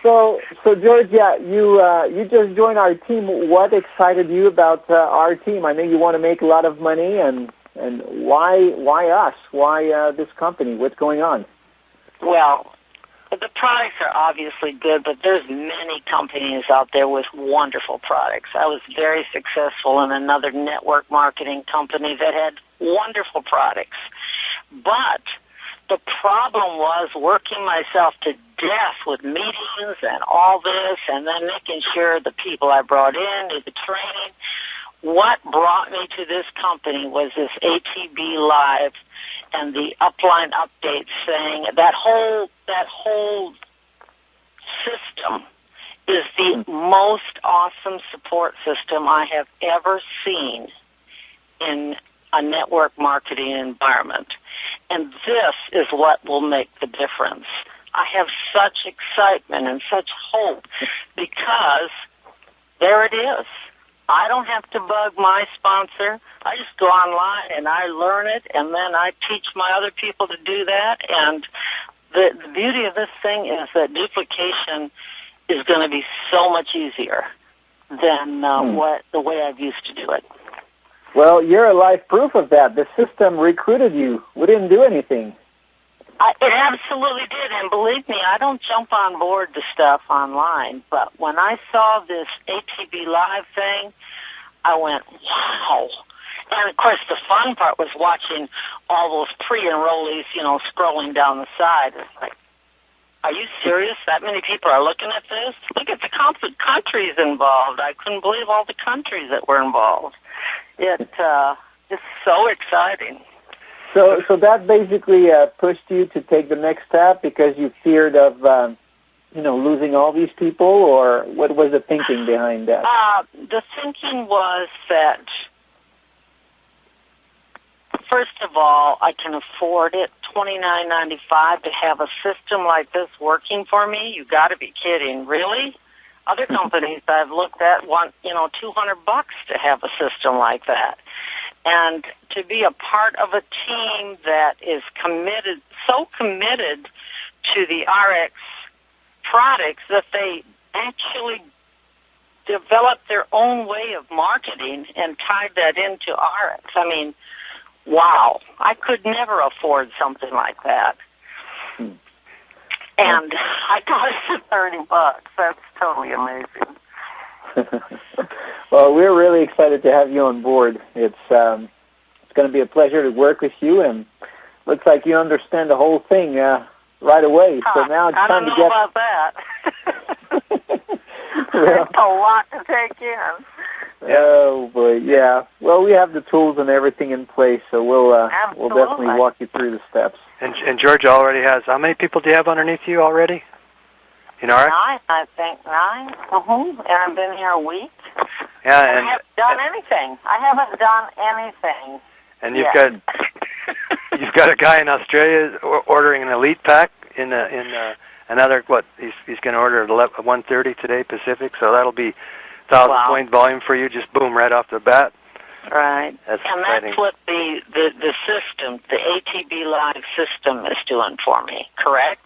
So Georgia, you just joined our team. What excited you about our team? I know you want to make a lot of money, and why us? Why this company? What's going on? Well, the products are obviously good, but there's many companies out there with wonderful products. I was very successful in another network marketing company that had wonderful products. But the problem was working myself to death with meetings and all this, and then making sure the people I brought in did the training. What brought me to this company was this ATB Live and the upline updates saying that whole system is the most awesome support system I have ever seen in a network marketing environment. And this is what will make the difference. I have such excitement and such hope because there it is. I don't have to bug my sponsor. I just go online and I learn it, and then I teach my other people to do that. And the beauty of this thing is that duplication is going to be so much easier than the way I've used to do it. Well, you're a live proof of that. The system recruited you. We didn't do anything. It absolutely did, and believe me, I don't jump on board the stuff online, but when I saw this ATB Live thing, I went, wow. And, of course, the fun part was watching all those pre-enrollees, scrolling down the side. It's like, are you serious? That many people are looking at this? Look at the countries involved. I couldn't believe all the countries that were involved. It's so exciting. So that basically pushed you to take the next step because you feared of, losing all these people, or what was the thinking behind that? The thinking was that, first of all, I can afford it, $29.95 to have a system like this working for me. You got to be kidding, really? Other companies I've looked at want, $200 to have a system like that. And to be a part of a team that is so committed to the ARIIX products that they actually developed their own way of marketing and tied that into ARIIX. I mean, wow. I could never afford something like that. And I got it for $30. That's totally amazing. Well, we're really excited to have you on board. It's going to be a pleasure to work with you, and looks like you understand the whole thing right away. So now it's time to get. I don't know about that. There's a lot to take in. Oh boy, yeah. Well, we have the tools and everything in place, so we'll definitely walk you through the steps. And Georgia already has. How many people do you have underneath you already? In ARIIX? 9, I think 9. And I've been here a week. Yeah, I haven't done anything. I haven't done anything. And you've got a guy in Australia ordering an elite pack in another what? He's going to order at 1:30 today Pacific, so that'll be 1,000 point volume for you. Just boom right off the bat. Right. That's and exciting. That's what the system, the ATB Live system, is doing for me. Correct.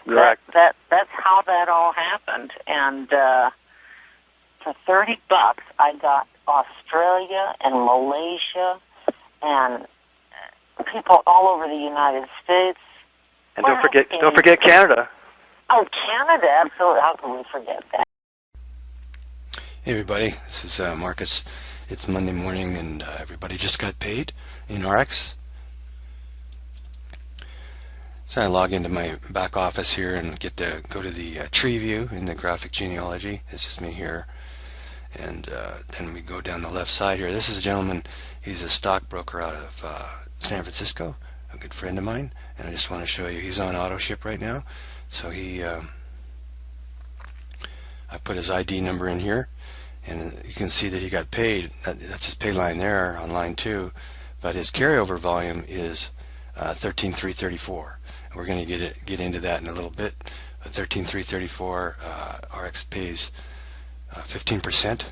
Correct. That's how that all happened, and for $30, I got Australia and Malaysia and people all over the United States. And don't forget Canada. Oh, Canada! Absolutely. How can we forget that? Hey everybody, this is Marcus. It's Monday morning, and everybody just got paid in ARIIX. So I log into my back office here and get to go to the tree view in the graphic genealogy. It's just me here. And then we go down the left side here. This is a gentleman, he's a stockbroker out of San Francisco, a good friend of mine. And I just want to show you, he's on auto ship right now. So I put his ID number in here, and you can see that he got paid. That's his pay line there on line 2. But his carryover volume is 13,334. We're going to get into that in a little bit. 13,334, ARIIX pays 15%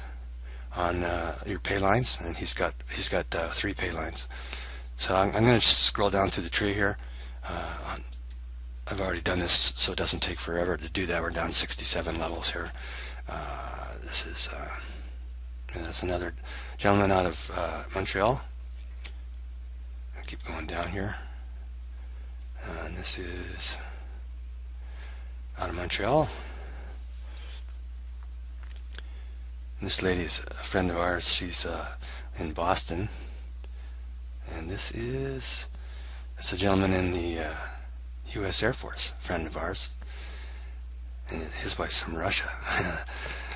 on your pay lines, and he's got 3 pay lines. So I'm going to scroll down through the tree here. I've already done this, so it doesn't take forever to do that. We're down 67 levels here. This is that's another gentleman out of Montreal. I'll keep going down here. And this is out of Montreal. This lady is a friend of ours. She's in Boston. And that's a gentleman in the U.S. Air Force, a friend of ours. And his wife's from Russia.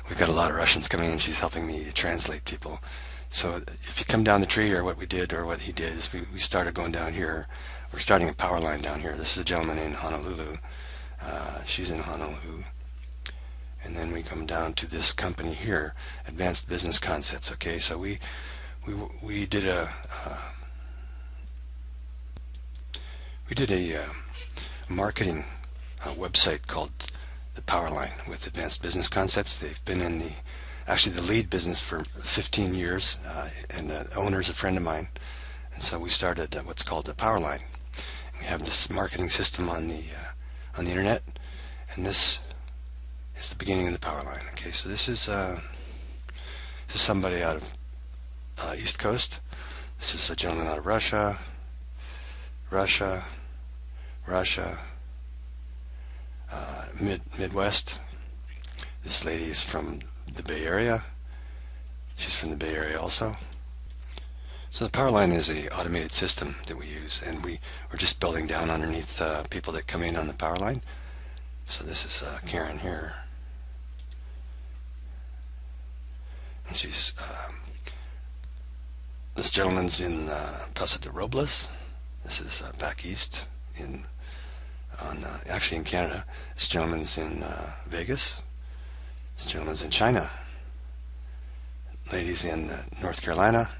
We've got a lot of Russians coming in. She's helping me translate people. So if you come down the tree here, what we did, or what he did, is we started going down here. We're starting a Powerline down here. This is a gentleman in Honolulu. She's in Honolulu. And then we come down to this company here, Advanced Business Concepts. Okay, so we did a marketing website called the Powerline with Advanced Business Concepts. They've been in the lead business for 15 years, and the owner's a friend of mine. And so we started what's called the Powerline. We have this marketing system on the internet, and this is the beginning of the Powerline. Okay, so this is somebody out of East Coast. This is a gentleman out of Russia, Midwest. This lady is from the Bay Area. She's from the Bay Area also. So the Powerline is an automated system that we use, and we're just building down underneath people that come in on the Powerline. So this is Karen here, and she's this gentleman's in Paso de Robles. This is back east actually in Canada. This gentleman's in Vegas. This gentleman's in China. Lady's in North Carolina.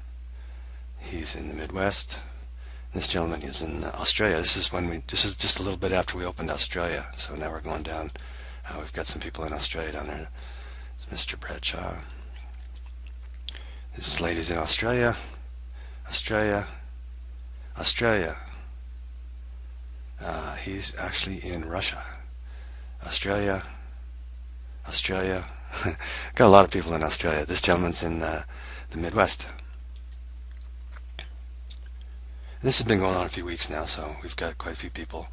He's in the Midwest. This gentleman is in Australia. This is just a little bit after we opened Australia. So now we're going down. We've got some people in Australia down there. It's Mr. Bradshaw. This lady's in Australia. Australia. He's actually in Russia. Australia. Got a lot of people in Australia. This gentleman's in the Midwest. This has been going on a few weeks now, so we've got quite a few people.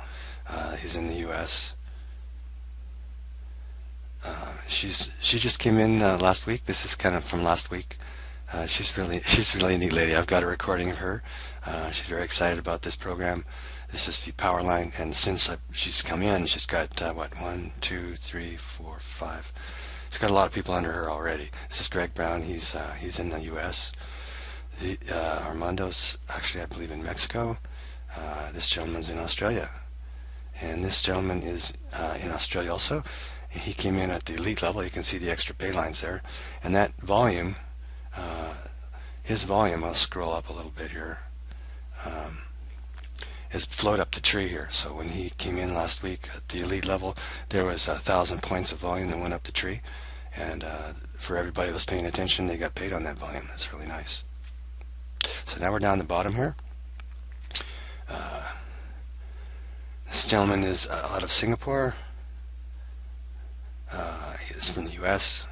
He's in the U.S. She just came in last week. This is kind of from last week. She's really a neat lady. I've got a recording of her. She's very excited about this program. This is the Powerline, and since she's come in, she's got 1, 2, 3, 4, 5. She's got a lot of people under her already. This is Greg Brown. He's in the U.S. Armando's actually, I believe, in Mexico. This gentleman's in Australia, and this gentleman is in Australia also. He came in at the elite level. You can see the extra pay lines there, and that volume, his volume. I'll scroll up a little bit here. Has flowed up the tree here. So when he came in last week at the elite level, there was 1,000 points of volume that went up the tree, and for everybody that was paying attention, they got paid on that volume. That's really nice. So now we're down the bottom here. This gentleman is out of Singapore. He is from the U.S.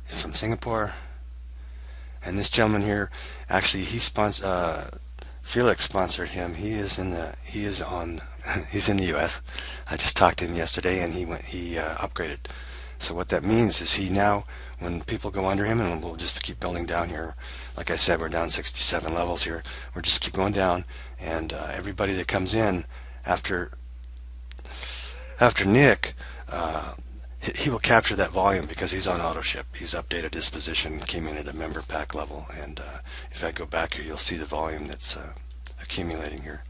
He's from Singapore. And this gentleman here, actually, Felix sponsored him. He's in the U.S. I just talked to him yesterday, and he upgraded. So what that means is he now, when people go under him, and we'll just keep building down here. Like I said, we're down 67 levels here. We're just keep going down, and everybody that comes in after Nick, he will capture that volume because he's on auto ship. He's updated his position, came in at a member pack level, and if I go back here, you'll see the volume that's accumulating here.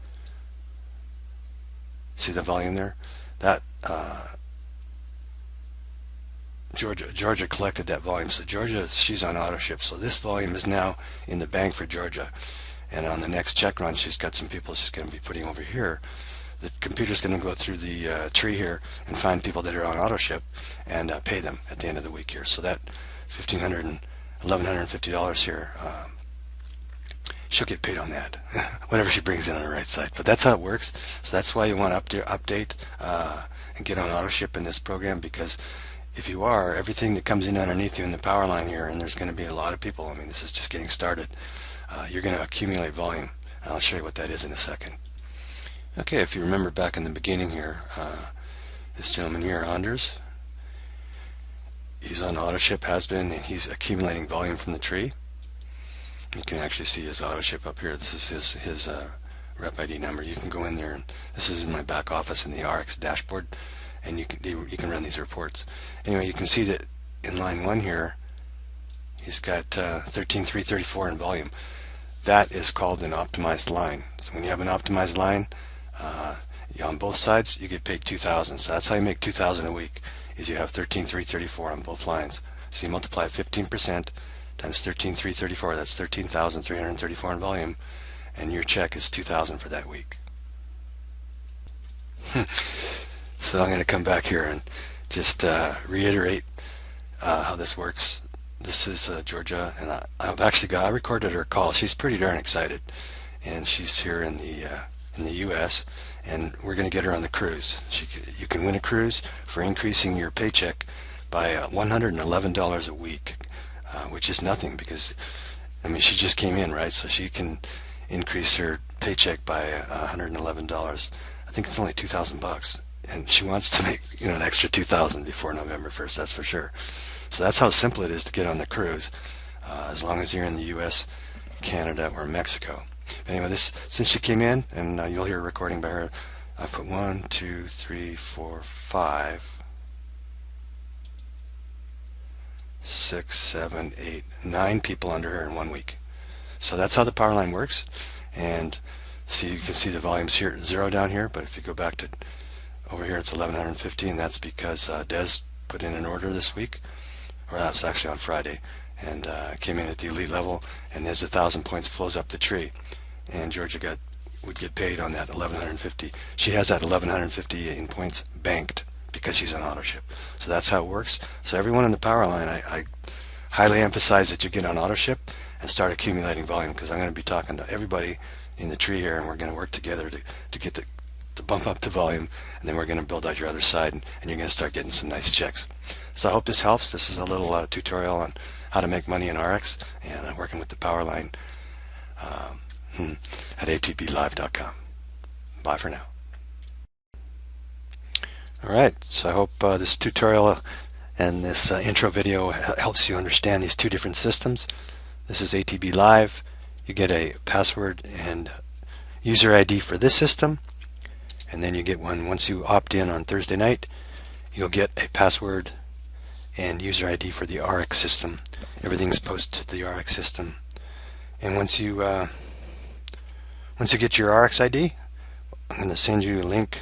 See the volume there? That Georgia collected that volume. So Georgia, she's on auto ship. So this volume is now in the bank for Georgia. And on the next check run, she's got some people she's going to be putting over here. The computer's going to go through the tree here and find people that are on auto ship and pay them at the end of the week here. So that $1,500 and $1,150 here she'll get paid on that, whatever she brings in on the right side. But that's how it works. So that's why you want to update and get on auto ship in this program, because if you are, everything that comes in underneath you in the power line here, and there's going to be a lot of people, I mean, this is just getting started, you're going to accumulate volume. I'll show you what that is in a second. Okay, if you remember back in the beginning here, this gentleman here, Anders, he's on auto ship, has been, and he's accumulating volume from the tree. You can actually see his auto ship up here. This is his rep ID number. You can go in there, and this is in my back office in the ARIIX dashboard, and you can run these reports. Anyway, you can see that in line 1 here, he's got 13,334 in volume. That is called an optimized line. So when you have an optimized line, on both sides, you get paid 2,000. So that's how you make 2,000 a week, is you have 13,334 on both lines. So you multiply 15% times 13,334, that's 13,334 in volume, and your check is 2,000 for that week. So I'm going to come back here and just reiterate how this works. This is Georgia, and I recorded her call. She's pretty darn excited, and she's here in the U.S., and we're going to get her on the cruise. You can win a cruise for increasing your paycheck by $111 a week, which is nothing, because I mean, she just came in, right? So she can increase her paycheck by $111. I think it's only $2,000, and she wants to make an extra $2,000 before November 1st. That's for sure. So that's how simple it is to get on the cruise, as long as you're in the U.S., Canada, or Mexico. But anyway, since she came in, and you'll hear a recording by her, I put 1, 2, 3, 4, 5, 6, 7, 8, 9 people under her in 1 week. So that's how the power line works. And see, you can see the volumes here, 0 down here, but if you go back to over here, it's 1,150, and that's because Des put in an order this week, or that was actually on Friday, and came in at the elite level, and there's 1,000 points flows up the tree, and Georgia would get paid on that 1,150. She has that 1,150 in points banked because she's on auto ship. So that's how it works. So everyone in the power line, I highly emphasize that you get on auto ship and start accumulating volume, because I'm going to be talking to everybody in the tree here, and we're going to work together to get to bump up the volume, and then we're going to build out your other side, and you're going to start getting some nice checks. So I hope this helps. This is a little tutorial on how to make money in ARIIX, and I'm working with the power line at atblive.com. Bye for now. Alright, so I hope this tutorial and this intro video helps you understand these two different systems. This is ATB Live. You get a password and user ID for this system, and then you get one once you opt in on Thursday night. You'll get a password and user ID for the ARIIX system. Everything's posted to the ARIIX system, and once you get your ARIIX ID, I'm going to send you a link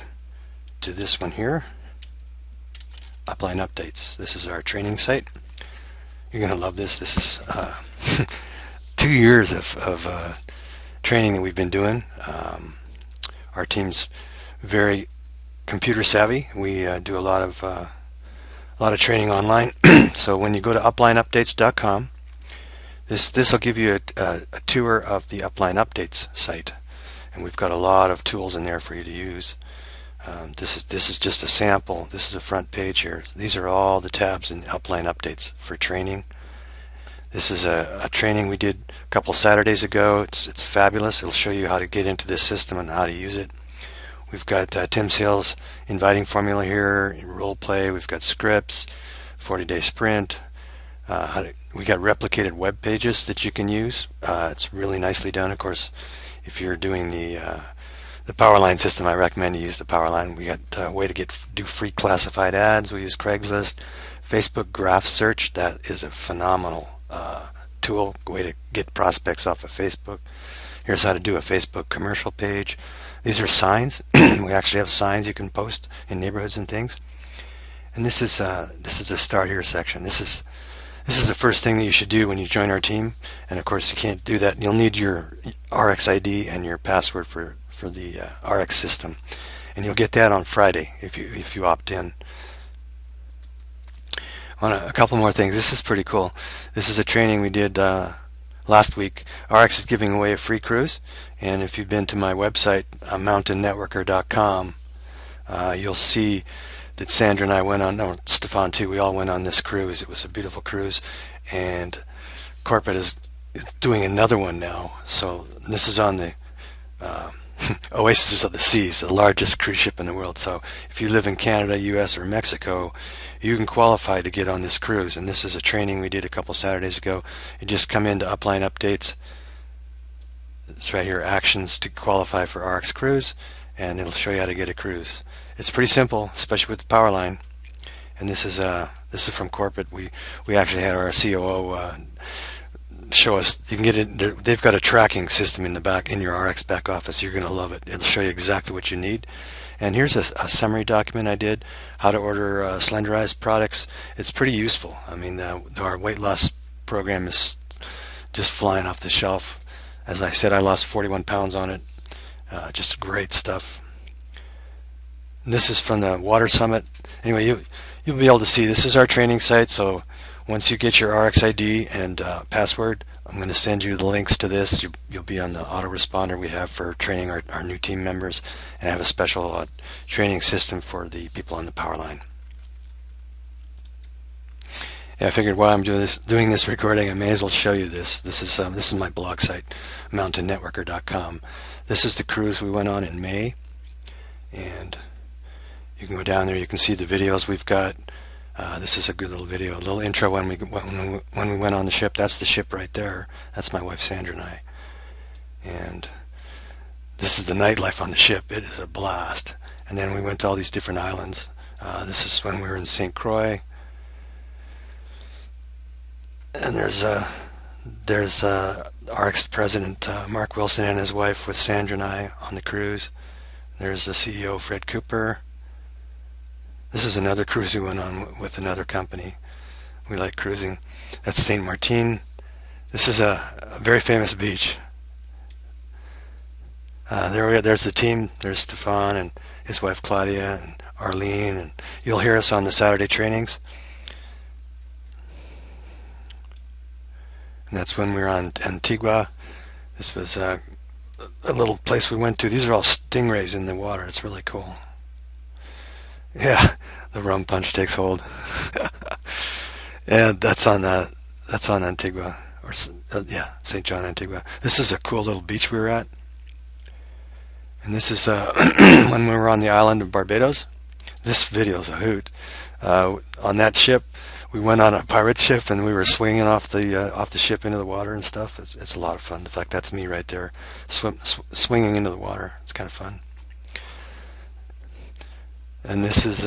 to this one here, Upline Updates. This is our training site. You're going to love this. This is 2 years of training that we've been doing. Our team's very computer savvy. We do a lot of training online. So when you go to uplineupdates.com, this will give you a tour of the Upline Updates site, and we've got a lot of tools in there for you to use. This is just a sample. This is the front page here. These are all the tabs in Upline Updates for training. This is a training we did a couple Saturdays ago. It's fabulous. It'll show you how to get into this system and how to use it. We've got Tim Sales inviting formula here, role play. We've got scripts, 40-day sprint. We got replicated web pages that you can use. It's really nicely done. Of course, if you're doing the Powerline system, I recommend you use the Powerline. We got a way to do free classified ads. We use Craigslist, Facebook Graph Search. That is a phenomenal tool, way to get prospects off of Facebook. Here's how to do a Facebook commercial page. These are signs. We actually have signs you can post in neighborhoods and things. And this is the Start Here section. This is the first thing that you should do when you join our team. And of course, you can't do that. You'll need your ARIIX ID and your password for the ARIIX system, and you'll get that on Friday if you opt in. On a couple more things. This is pretty cool. This is a training we did last week, ARIIX is giving away a free cruise, and if you've been to my website, mountainnetworker.com, you'll see that Sandra and I went on, no, Stephane too, we all went on this cruise. It was a beautiful cruise, and Corporate is doing another one now. So this is on the Oasis of the Seas, the largest cruise ship in the world. So if you live in Canada, US, or Mexico, you can qualify to get on this cruise. And this is a training we did a couple Saturdays ago. You just come into Upline Updates. It's right here, Actions to qualify for ARIIX Cruise, and it'll show you how to get a cruise. It's pretty simple, especially with the Powerline. And this is from Corporate. We actually had our COO show us. You can get it. They've got a tracking system in the back in your ARIIX back office. You're going to love it. It'll show you exactly what you need. And here's a summary document I did, how to order slenderized products. It's pretty useful. I mean, our weight loss program is just flying off the shelf. As I said, I lost 41 pounds on it. Just great stuff. And this is from the Water Summit. Anyway, you'll be able to see this is our training site. So once you get your ARIIX ID and password, I'm going to send you the links to this. You'll be on the autoresponder we have for training our new team members, and I have a special training system for the people on the Powerline. Yeah, I figured while I'm doing this recording, I may as well show you this. This is my blog site, mountainnetworker.com. This is the cruise we went on in May, and you can go down there. You can see the videos we've got. This is a good little video, a little intro when we went on the ship. That's the ship right there. That's my wife Sandra and I. And this is the nightlife on the ship. It is a blast. And then we went to all these different islands. This is when we were in St. Croix. And there's ARIIX president Mark Wilson and his wife with Sandra and I on the cruise. There's the CEO Fred Cooper. This is another cruise we went on with another company. We like cruising. That's St. Martin. This is a very famous beach. There's the team. There's Stephane and his wife Claudia and Arlene, and you'll hear us on the Saturday trainings. And that's when we were on Antigua. This was a little place we went to. These are all stingrays in the water. It's really cool. Yeah, the rum punch takes hold. And that's on Antigua, or St. John, Antigua. This is a cool little beach we were at. And this is when we were on the island of Barbados. This video's a hoot. On that ship, we went on a pirate ship, and we were swinging off the ship into the water and stuff. It's a lot of fun. In fact, that's me right there, swinging into the water. It's kind of fun. And this is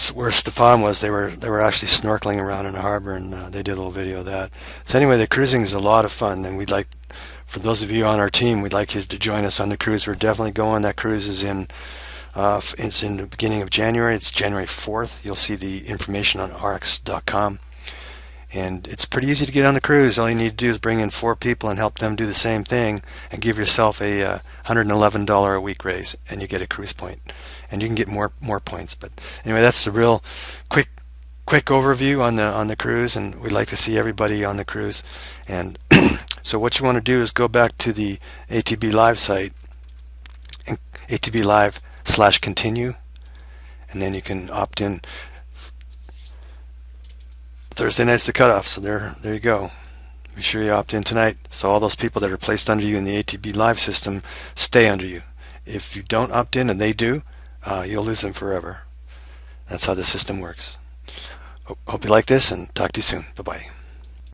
where Stephane was. They were actually snorkeling around in the harbor, and they did a little video of that. So anyway, the cruising is a lot of fun, and we'd like, for those of you on our team, we'd like you to join us on the cruise. We're definitely going. That cruise is it's in the beginning of January. It's January 4th. You'll see the information on ARIIX.com. And it's pretty easy to get on the cruise. All you need to do is bring in 4 people and help them do the same thing, and give yourself a $111 a week raise, and you get a cruise point. And you can get more points. But anyway, that's the real quick overview on the cruise, and we'd like to see everybody on the cruise. And so what you want to do is go back to the ATB Live site, ATB Live/continue, and then you can opt in. Thursday night's the cutoff, so there you go. Be sure you opt in tonight, so all those people that are placed under you in the ATB Live system stay under you. If you don't opt in, and they do, you'll lose them forever. That's how the system works. Hope you like this, and talk to you soon. Bye-bye.